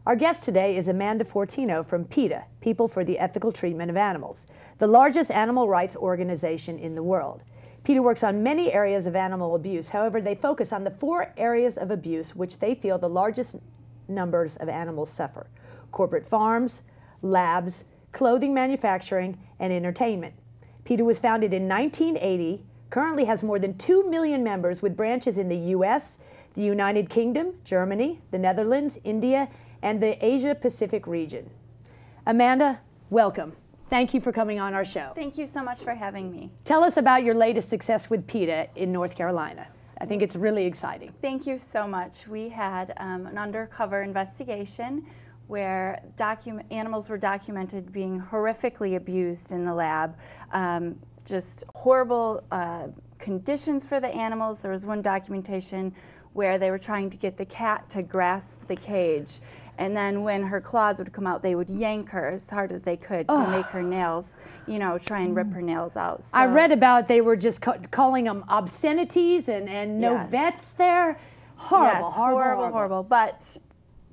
Our guest today is Amanda Fortino from PETA, People for the Ethical Treatment of Animals, the largest animal rights organization in the world. PETA works on many areas of animal abuse. However, they focus on the 4 areas of abuse which they feel the largest numbers of animals suffer: corporate farms, labs, clothing manufacturing, and entertainment. PETA was founded in 1980, currently has more than 2 million members with branches in the U.S., the United Kingdom, Germany, the Netherlands, India, and the Asia-Pacific region. Amanda, welcome. Thank you for coming on our show. Thank you so much for having me. Tell us about your latest success with PETA in North Carolina. I think it's really exciting. Thank you so much. We had an undercover investigation where animals were documented being horrifically abused in the lab. Just horrible conditions for the animals. There was one documentation where they were trying to get the cat to grasp the cage, and then when her claws would come out, they would yank her as hard as they could to make her nails, try and rip her nails out. So, I read about they were just calling them obscenities and no vets there. Horrible, yes, horrible. horrible. But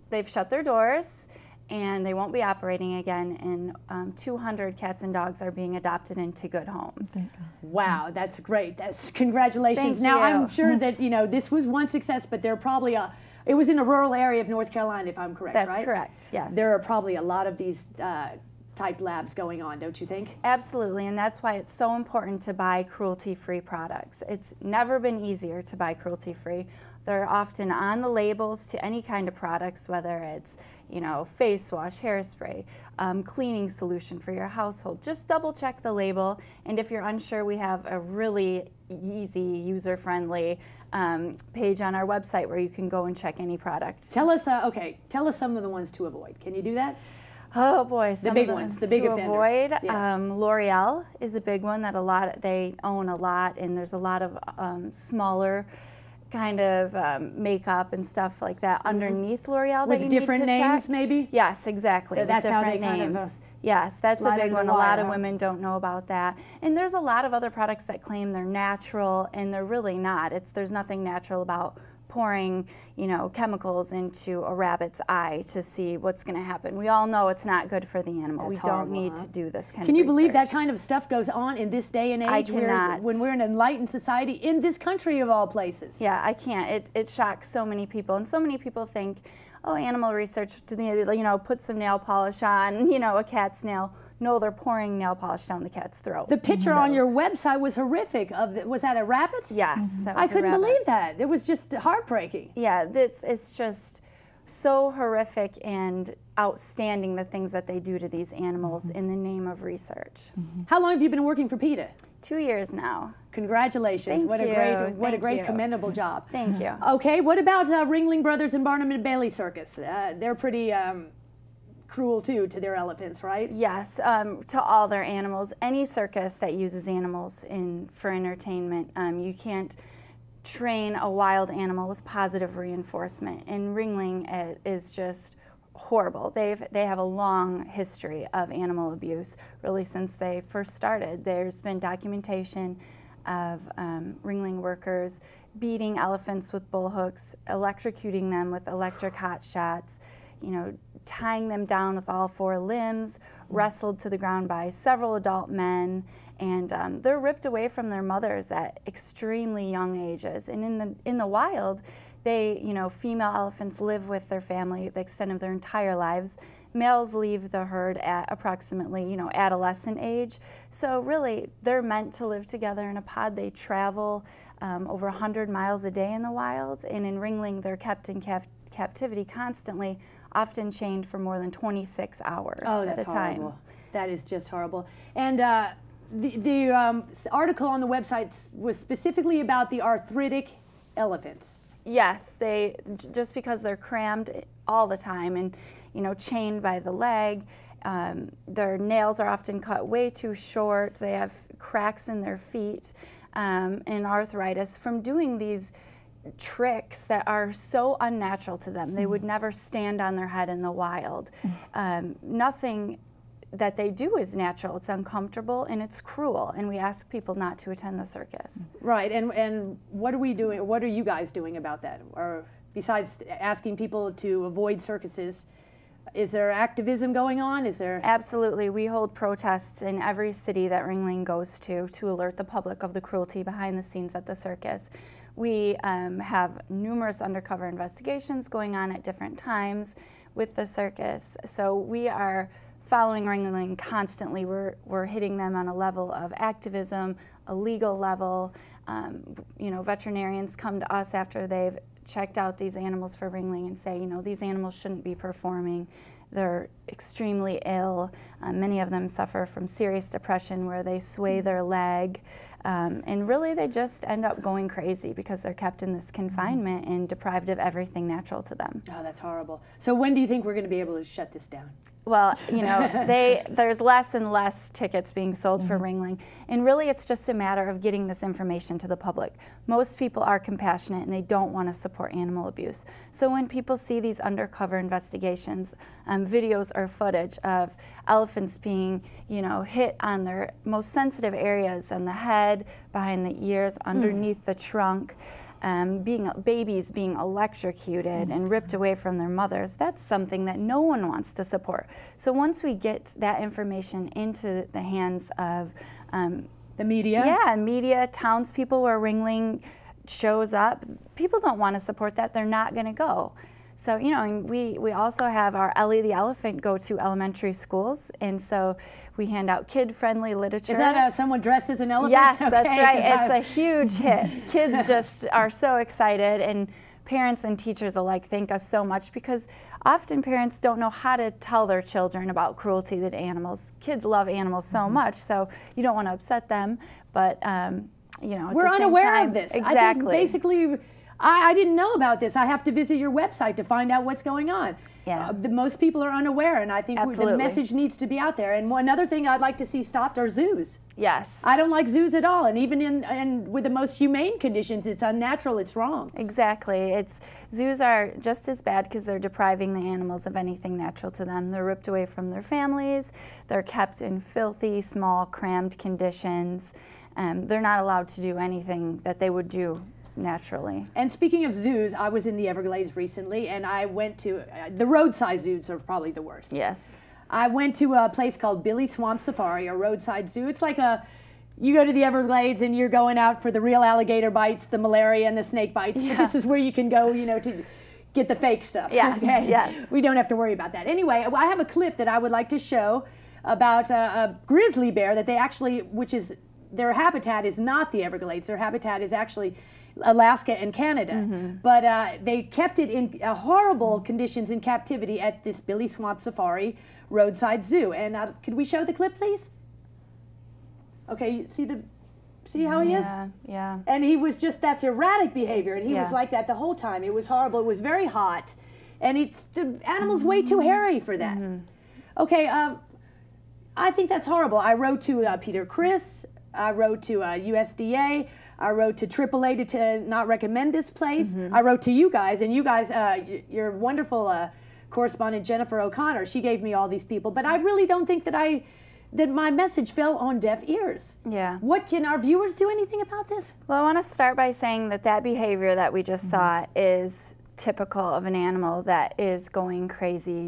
they've shut their doors, and they won't be operating again, and 200 cats and dogs are being adopted into good homes. Wow, that's great. Congratulations. Thank now, you. I'm sure that, this was one success, but there are probably it was in a rural area of North Carolina, if I'm correct, right? That's correct, yes. There are probably a lot of these type labs going on, don't you think? Absolutely, and that's why it's so important to buy cruelty-free products. It's never been easier to buy cruelty-free. They're often on the labels to any kind of products, whether it's face wash, hairspray, cleaning solution for your household. Just double check the label, and if you're unsure, we have a really easy, user-friendly page on our website where you can go and check any product. Tell us, tell us some of the ones to avoid. Can you do that? Oh boy, some the big of ones, the big to offenders. Avoid. Yes. L'Oreal is a big one that they own a lot, and there's a lot of smaller kind of makeup and stuff like that underneath L'Oreal that you need to check. With different names, maybe? Yes, exactly. So that's with different how they names. kind of yes, that's a big one. A lot of huh? women don't know about that. And there's a lot of other products that claim they're natural, and they're really not. There's nothing natural about pouring, chemicals into a rabbit's eye to see what's going to happen. We all know it's not good for the animal. That's we horrible, don't need huh? to do this kind of Can you research. believe that kind of stuff goes on in this day and age? I cannot. When we're in an enlightened society in this country of all places. Yeah, I can't. It shocks so many people, and so many people think, oh, animal research, put some nail polish on, a cat's nail. No, they're pouring nail polish down the cat's throat. The picture on your website was horrific. Was that a rabbit? Yes, that was I couldn't a rabbit. believe that. It was just heartbreaking. Yeah, it's just so horrific and outstanding, the things that they do to these animals in the name of research. How long have you been working for PETA? 2 years now. Congratulations. Thank what you. a great you. commendable job. Thank you. Okay, what about Ringling Brothers and Barnum and Bailey Circus? They're pretty cruel too to their elephants, right? Yes, to all their animals. Any circus that uses animals for entertainment, you can't train a wild animal with positive reinforcement. And Ringling is just horrible. They have a long history of animal abuse, really since they first started. There's been documentation of Ringling workers beating elephants with bull hooks, electrocuting them with electric hot shots, tying them down with all 4 limbs, wrestled to the ground by several adult men, and they're ripped away from their mothers at extremely young ages. And in the wild, female elephants live with their family the extent of their entire lives. Males leave the herd at approximately, adolescent age. So really, they're meant to live together in a pod. They travel over 100 miles a day in the wild, and in Ringling, they're kept in captivity constantly, often chained for more than 26 hours at a time. Horrible. That is just horrible. And the article on the website was specifically about the arthritic elephants. Yes, just because they're crammed all the time and chained by the leg, their nails are often cut way too short. They have cracks in their feet and arthritis from doing these tricks that are so unnatural to them. They would never stand on their head in the wild. Nothing that they do is natural. It's uncomfortable and it's cruel, and we ask people not to attend the circus. Right, and what are we doing? What are you guys doing about that? Or besides asking people to avoid circuses, is there activism going on? Is there? Absolutely. We hold protests in every city that Ringling goes to alert the public of the cruelty behind the scenes at the circus. We have numerous undercover investigations going on at different times with the circus. So we are following Ringling constantly. We're hitting them on a level of activism, a legal level. You know, veterinarians come to us after they've checked out these animals for Ringling and say, you know, these animals shouldn't be performing. They're extremely ill. Many of them suffer from serious depression where they sway their leg. And really they just end up going crazy because they're kept in this confinement and deprived of everything natural to them. Oh, that's horrible. So when do you think we're going to be able to shut this down? Well, you know, there's less and less tickets being sold for Ringling, and really it's just a matter of getting this information to the public. Most people are compassionate and they don't want to support animal abuse. So when people see these undercover investigations, videos or footage of elephants being, you know, hit on their most sensitive areas, on the head, behind the ears, underneath the trunk, babies being electrocuted and ripped away from their mothers, that's something that no one wants to support. So once we get that information into the hands of the media? Yeah, media, townspeople where Ringling shows up, people don't want to support that, they're not going to go. So, you know, and we also have our Ellie the Elephant go to elementary schools, and so we hand out kid-friendly literature. Is that someone dressed as an elephant? Yes, okay, that's right. It's a huge hit. Kids just are so excited, and parents and teachers alike thank us so much because often parents don't know how to tell their children about cruelty to animals. Kids love animals so much, so you don't want to upset them, but, you know, at we're the same unaware time, of this. Exactly. I think basically, I didn't know about this. I have to visit your website to find out what's going on. Yeah. Most people are unaware, and I think the message needs to be out there. And another thing I'd like to see stopped are zoos. Yes. I don't like zoos at all, and even in with the most humane conditions, it's unnatural, it's wrong. Exactly. Zoos are just as bad because they're depriving the animals of anything natural to them. They're ripped away from their families, they're kept in filthy, small, crammed conditions. They're not allowed to do anything that they would do naturally. And speaking of zoos, I was in the Everglades recently, and I went to, the roadside zoos are probably the worst. Yes. I went to a place called Billy Swamp Safari, a roadside zoo. It's like you go to the Everglades and you're going out for the real alligator bites, the malaria and the snake bites, but this is where you can go, you know, to get the fake stuff. Yes, okay? yes. We don't have to worry about that. Anyway, I have a clip that I would like to show about a grizzly bear that they actually, their habitat is not the Everglades, their habitat is actually Alaska and Canada, but they kept it in horrible conditions in captivity at this Billy Swamp Safari roadside zoo. And could we show the clip, please? Okay, see how he is? Yeah. And he was that's erratic behavior, and he was like that the whole time. It was horrible. It was very hot, and the animal's way too hairy for that. Okay, I think that's horrible. I wrote to Peter Criss. I wrote to USDA. I wrote to AAA to not recommend this place. I wrote to you guys, and you guys, your wonderful correspondent Jennifer O'Connor, she gave me all these people, but I really don't think that my message fell on deaf ears. Yeah. What can our viewers do anything about this? Well, I want to start by saying that behavior that we just saw is typical of an animal that is going crazy